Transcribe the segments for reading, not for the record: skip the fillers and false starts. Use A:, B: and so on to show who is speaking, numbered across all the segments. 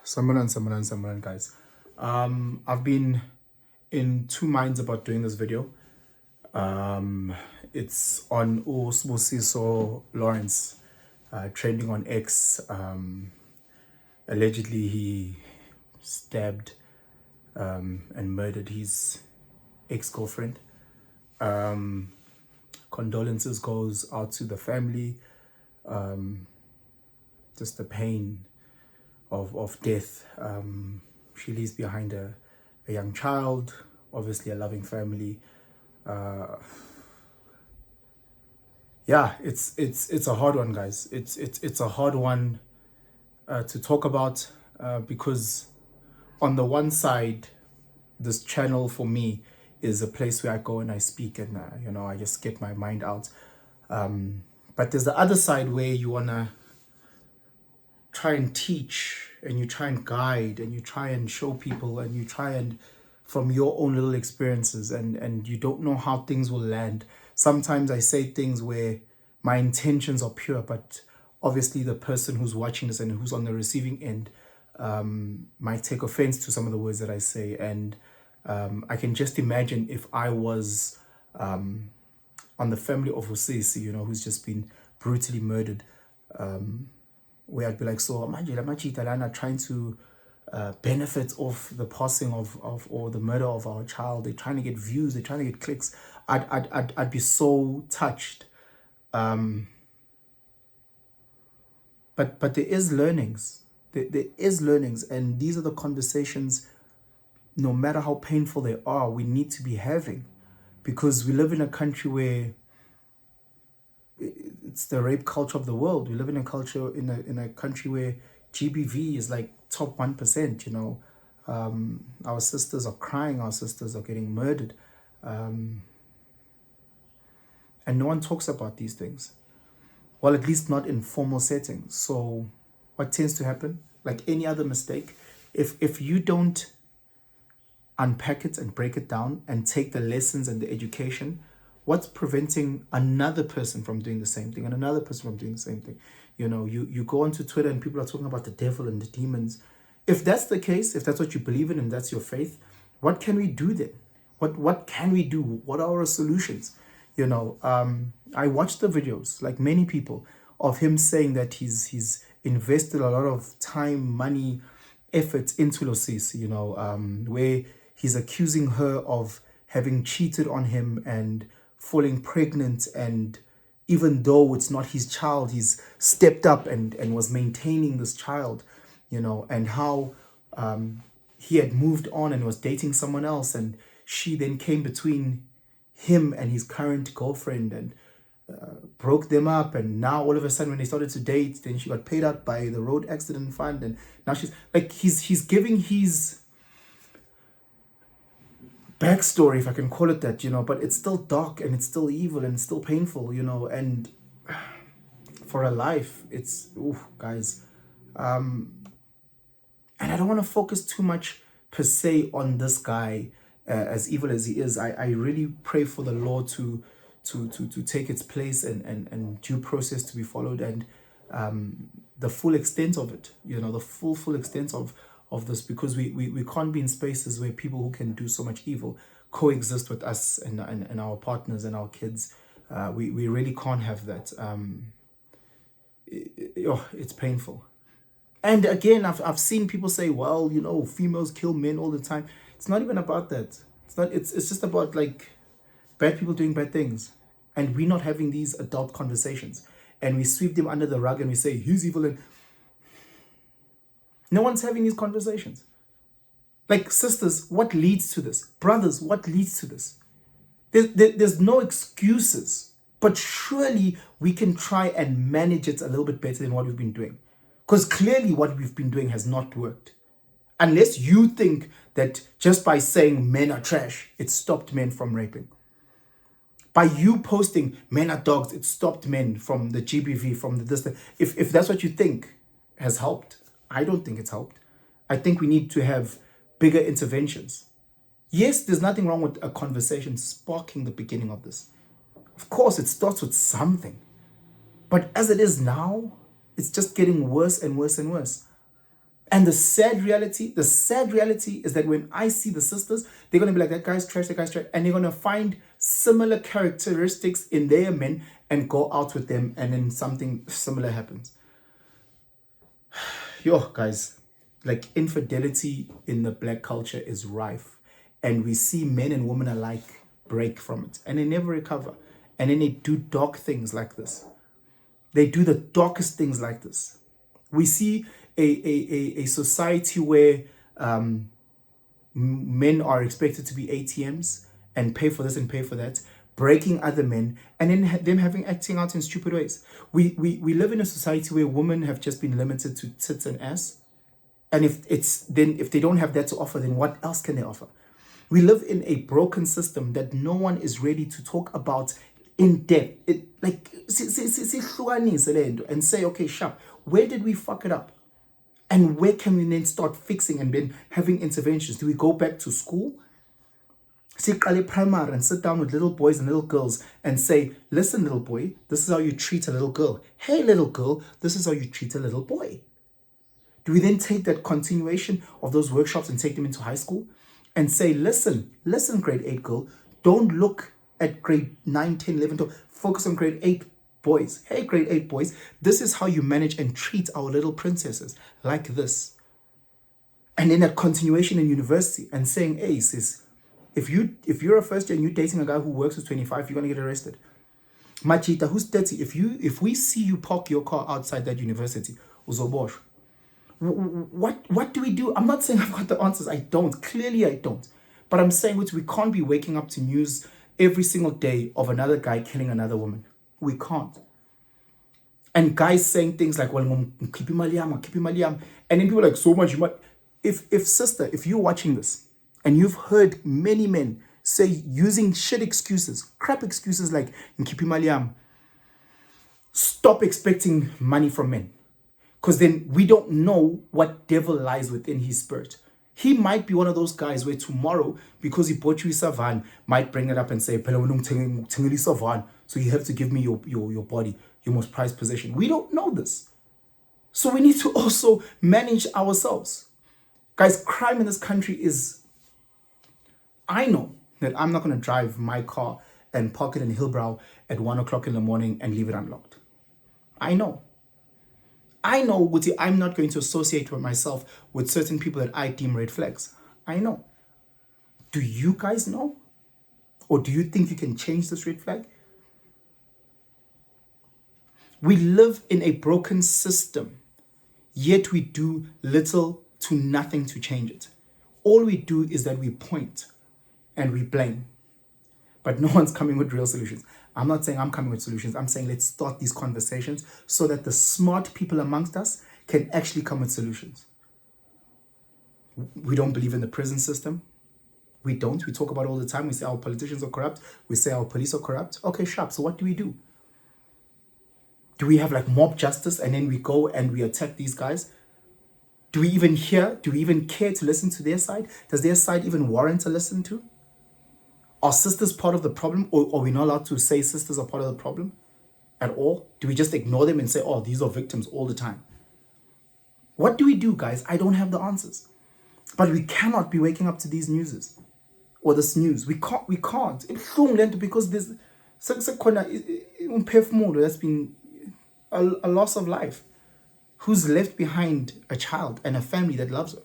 A: Samaran, guys. I've been in two minds about doing this video. It's on Sbusiso Lawrence, trending on X. Allegedly, he stabbed and murdered his ex-girlfriend. Condolences goes out to the family. Just the pain of death. She leaves behind a young child, obviously a loving family. Yeah, it's a hard one, guys. It's a hard one to talk about because on the one side, this channel for me is a place where I go and I speak and I just get my mind out. But there's the other side where you wanna try and teach and you try and guide and you try and show people and you try and from your own little experiences and you don't know how things will land. Sometimes I say things where my intentions are pure, but obviously the person who's watching this and who's on the receiving end might take offense to some of the words that I say. And I can just imagine if I was on the family of Sbusiso, who's just been brutally murdered, where I'd be like, so imagine trying to benefit off the passing of or the murder of our child. They're trying to get views, they're trying to get clicks. I'd be so touched. But there is learnings. There is learnings, and these are the conversations, no matter how painful they are, we need to be having, because we live in a country where it's the rape culture of the world. We live in a culture in a country where GBV is like top 1%. Our sisters are crying, our sisters are getting murdered, and no one talks about these things. Well, at least not in formal settings. So what tends to happen, like any other mistake, if you don't unpack it and break it down and take the lessons and the education, what's preventing another person from doing the same thing and another person from doing the same thing? You go onto Twitter and people are talking about the devil and the demons. If that's the case, if that's what you believe in and that's your faith, what can we do then? What can we do? What are our solutions? I watched the videos, like many people, of him saying that he's invested a lot of time, money, effort into Sbusiso, where he's accusing her of having cheated on him and falling pregnant, and even though it's not his child, he's stepped up and was maintaining this child, and how he had moved on and was dating someone else, and she then came between him and his current girlfriend and broke them up. And now all of a sudden when they started to date, then she got paid out by the road accident fund, and now she's like, he's giving his backstory, if I can call it that, but it's still dark and it's still evil and it's still painful, and for a life, it's, guys. And I don't want to focus too much per se on this guy, as evil as he is. I really pray for the law to take its place and due process to be followed, and the full extent of it, the full extent of this, because we can't be in spaces where people who can do so much evil coexist with us and our partners and our kids. We really can't have that. It's painful. And again, I've seen people say, well, females kill men all the time. It's not even about that. It's just about like bad people doing bad things, and we're not having these adult conversations, and we sweep them under the rug and we say he's evil, and no one's having these conversations. Like, sisters, what leads to this? Brothers, what leads to this? There's no excuses, but surely we can try and manage it a little bit better than what we've been doing, because clearly what we've been doing has not worked. Unless you think that just by saying men are trash, it stopped men from raping. By you posting men are dogs, it stopped men from the GBV, from the this. If that's what you think has helped, I don't think it's helped. I think we need to have bigger interventions. Yes, there's nothing wrong with a conversation sparking the beginning of this. Of course, it starts with something. But as it is now, it's just getting worse and worse and worse. And the sad reality is that when I see the sisters, they're going to be like, that guy's trash, and they're going to find similar characteristics in their men and go out with them, and then something similar happens. Yo, guys, like infidelity in the black culture is rife, and we see men and women alike break from it, and they never recover, and then they do dark things like this. They do the darkest things like this. We see a society where men are expected to be ATMs and pay for this and pay for that, breaking other men, and then them acting out in stupid ways. We live in a society where women have just been limited to tits and ass, and if they don't have that to offer, then what else can they offer? We live in a broken system that no one is ready to talk about in depth. It like and say, okay, sharp, where did we fuck it up? And where can we then start fixing and then having interventions? Do we go back to school? Primary and sit down with little boys and little girls and say, listen, little boy, this is how you treat a little girl. Hey, little girl, this is how you treat a little boy. Do we then take that continuation of those workshops and take them into high school and say, listen, grade 8 girl, don't look at grade 9, 10, 11, 12, focus on grade 8 boys. Hey, grade 8 boys, this is how you manage and treat our little princesses, like this. And then that continuation in university and saying, hey, sis, if you're a first year and you're dating a guy who works with 25, you're gonna get arrested. Machita, who's 30, if we see you park your car outside that university, uzobosh. What do we do? I'm not saying I've got the answers. I don't. Clearly, I don't. But I'm saying we can't be waking up to news every single day of another guy killing another woman. We can't. And guys saying things like, well, keep him aliam. And then people are like, so much. If you're watching this and you've heard many men say, using shit excuses, crap excuses like keep him aliam, stop expecting money from men. Because then we don't know what devil lies within his spirit. He might be one of those guys where tomorrow, because he bought you savan, might bring it up and say, so you have to give me your body, your most prized possession. We don't know this. So we need to also manage ourselves. Guys, crime in this country is... I know that I'm not going to drive my car and park it in Hillbrow at 1 o'clock in the morning and leave it unlocked. I know, Wuti, I'm not going to associate with myself with certain people that I deem red flags. I know. Do you guys know? Or do you think you can change this red flag? We live in a broken system, yet we do little to nothing to change it. All we do is that we point and we blame. But no one's coming with real solutions. I'm not saying I'm coming with solutions. I'm saying let's start these conversations so that the smart people amongst us can actually come with solutions. We don't believe in the prison system. We don't. We talk about it all the time. We say our politicians are corrupt. We say our police are corrupt. Okay, sharp. So what do we do? Do we have like mob justice and then we go and we attack these guys? Do we even hear? Do we even care to listen to their side? Does their side even warrant a listen to? Are sisters part of the problem, or are we not allowed to say sisters are part of the problem at all? Do we just ignore them and say, oh, these are victims all the time? What do we do, guys? I don't have the answers. But we cannot be waking up to these newses or this news. We can't. It's because there's that's been a loss of life. Who's left behind a child and a family that loves her?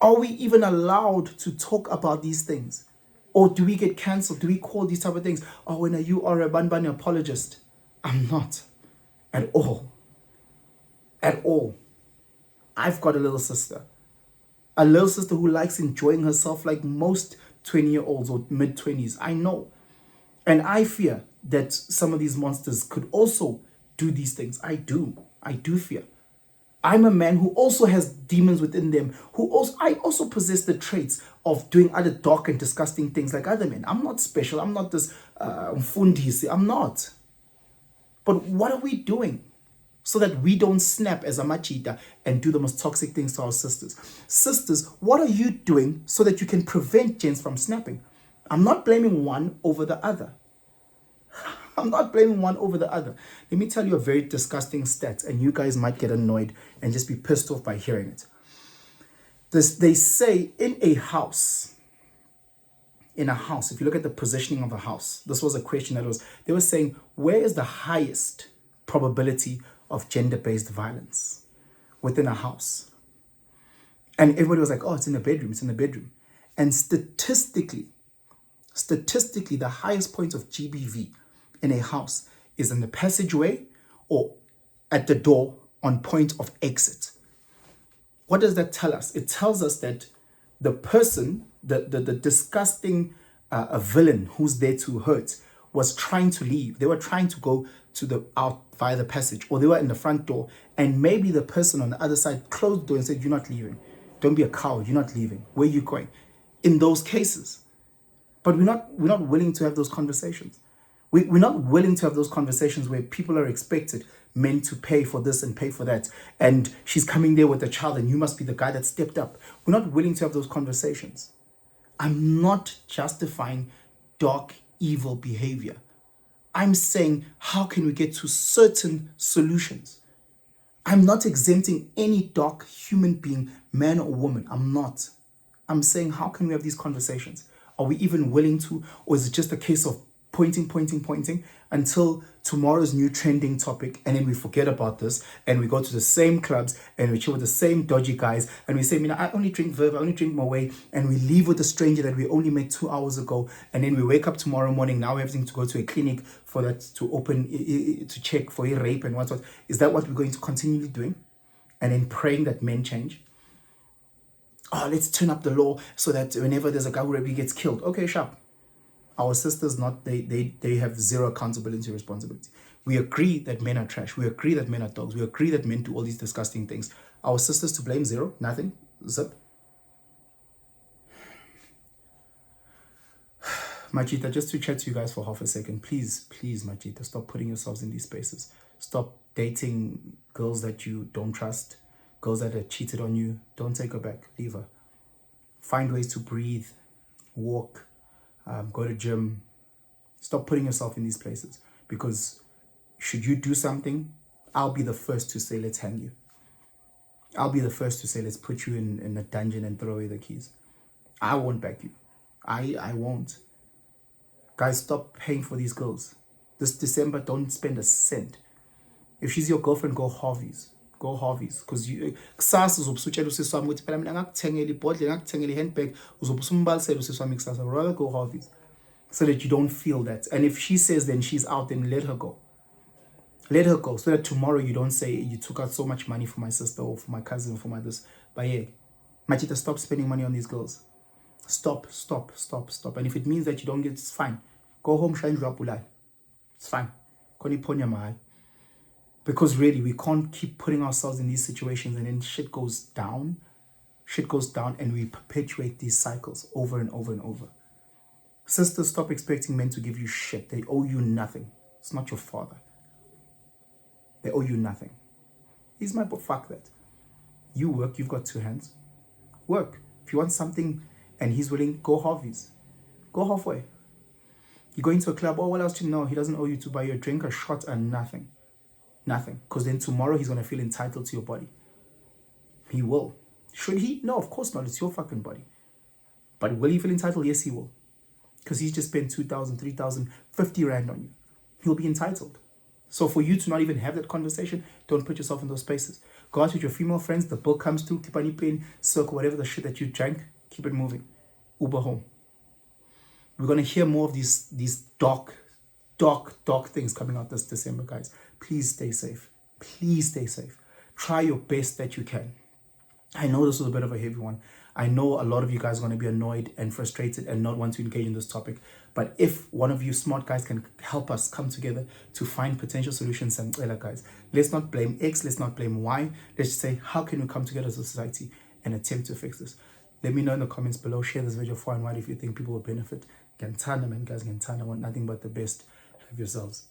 A: Are we even allowed to talk about these things? Or do we get cancelled? Do we call these type of things? Oh, when you are a banbani apologist. I'm not. At all. At all. I've got a little sister. A little sister who likes enjoying herself like most 20-year-olds or mid-20s. I know. And I fear that some of these monsters could also do these things. I do fear. I'm a man who also has demons within them, I also possess the traits of doing other dark and disgusting things like other men. I'm not special. I'm not this mfundisi. I'm not. But what are we doing so that we don't snap as a machita and do the most toxic things to our sisters? Sisters, what are you doing so that you can prevent gents from snapping? I'm not blaming one over the other. I'm not blaming one over the other. Let me tell you a very disgusting stat, and you guys might get annoyed and just be pissed off by hearing it. They say in a house, if you look at the positioning of a house, this was a question they were saying, where is the highest probability of gender-based violence within a house? And everybody was like, oh, it's in the bedroom, it's in the bedroom. And statistically, the highest point of GBV in a house is in the passageway or at the door on point of exit. What does that tell us? It tells us that the person, the disgusting villain who's there to hurt, was trying to leave. They were trying to go to out via the passage, or they were in the front door, and maybe the person on the other side closed the door and said, you're not leaving. Don't be a coward. You're not leaving. Where are you going? In those cases. But we're not willing to have those conversations. We're not willing to have those conversations where people are expected, men, to pay for this and pay for that. And she's coming there with a child and you must be the guy that stepped up. We're not willing to have those conversations. I'm not justifying dark, evil behavior. I'm saying, how can we get to certain solutions? I'm not exempting any dark human being, man or woman. I'm not. I'm saying, how can we have these conversations? Are we even willing to? Or is it just a case of pointing until tomorrow's new trending topic, and then we forget about this and we go to the same clubs and we chill with the same dodgy guys and we say, I only drink Verve, I only drink Moët, and we leave with a stranger that we only met 2 hours ago, and then we wake up tomorrow morning, now we're having to go to a clinic for that to open, to check for a rape and what. Is that what we're going to continually doing? And then praying that men change? Oh, let's turn up the law so that whenever there's a guy who rapes, he gets killed. Okay, sharp. Our sisters, they have zero accountability and responsibility. We agree that men are trash. We agree that men are dogs. We agree that men do all these disgusting things. Our sisters to blame? Zero? Nothing? Zip? Majita, just to chat to you guys for half a second. Please, Majita, stop putting yourselves in these spaces. Stop dating girls that you don't trust. Girls that have cheated on you. Don't take her back. Leave her. Find ways to breathe. Walk. Go to gym. Stop putting yourself in these places, because should you do something, I'll be the first to say let's hang you. I'll be the first to say let's put you in a dungeon and throw away the keys. I won't back you. I won't. Guys, stop paying for these girls. This December, don't spend a cent. If she's your girlfriend, go Harvey's. Go Harvey's, because kusasa uzobusutshela usisi wami ukuthi phela mina ngakuthengela ibhodle, ngakuthengela ihandbag, uzobusumbalisela usisi wami kusasa. Rather go Harvey's, so that you don't feel that. And if she says then she's out, then let her go. Let her go, so that tomorrow you don't say you took out so much money for my sister or for my cousin, for my this. But yeah, Machita, stop spending money on these girls. Stop. And if it means that you don't get, it's fine. Go home, shine your apulai. It's fine. Because really, we can't keep putting ourselves in these situations and then shit goes down. And we perpetuate these cycles over and over and over. Sisters, stop expecting men to give you shit. They owe you nothing. It's not your father. They owe you nothing. He's my boy. Fuck that. You work. You've got 2 hands. Work. If you want something and he's willing, go Harvey's. Go halfway. You go into a club. Oh, what else do you know? He doesn't owe you to buy you a drink, a shot, and nothing. Nothing. Because then tomorrow he's going to feel entitled to your body. He will. Should he? No, of course not. It's your fucking body. But will he feel entitled? Yes, he will. Because he's just spent 2,000, 3,000, 50 rand on you. He'll be entitled. So for you to not even have that conversation, don't put yourself in those spaces. Go out with your female friends. The bill comes through. Tipani pain, circle, whatever the shit that you drank. Keep it moving. Uber home. We're going to hear more of these dark things coming out this December, guys. Please stay safe. Please stay safe. Try your best that you can. I know this was a bit of a heavy one. I know a lot of you guys are going to be annoyed and frustrated and not want to engage in this topic. But if one of you smart guys can help us come together to find potential solutions, and guys, let's not blame X, let's not blame Y. Let's just say, how can we come together as a society and attempt to fix this? Let me know in the comments below. Share this video far and wide if you think people will benefit. Gantana, man, guys, Gantana. I want nothing but the best. Have yourselves,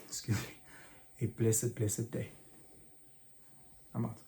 A: excuse me, a blessed day. I'm out.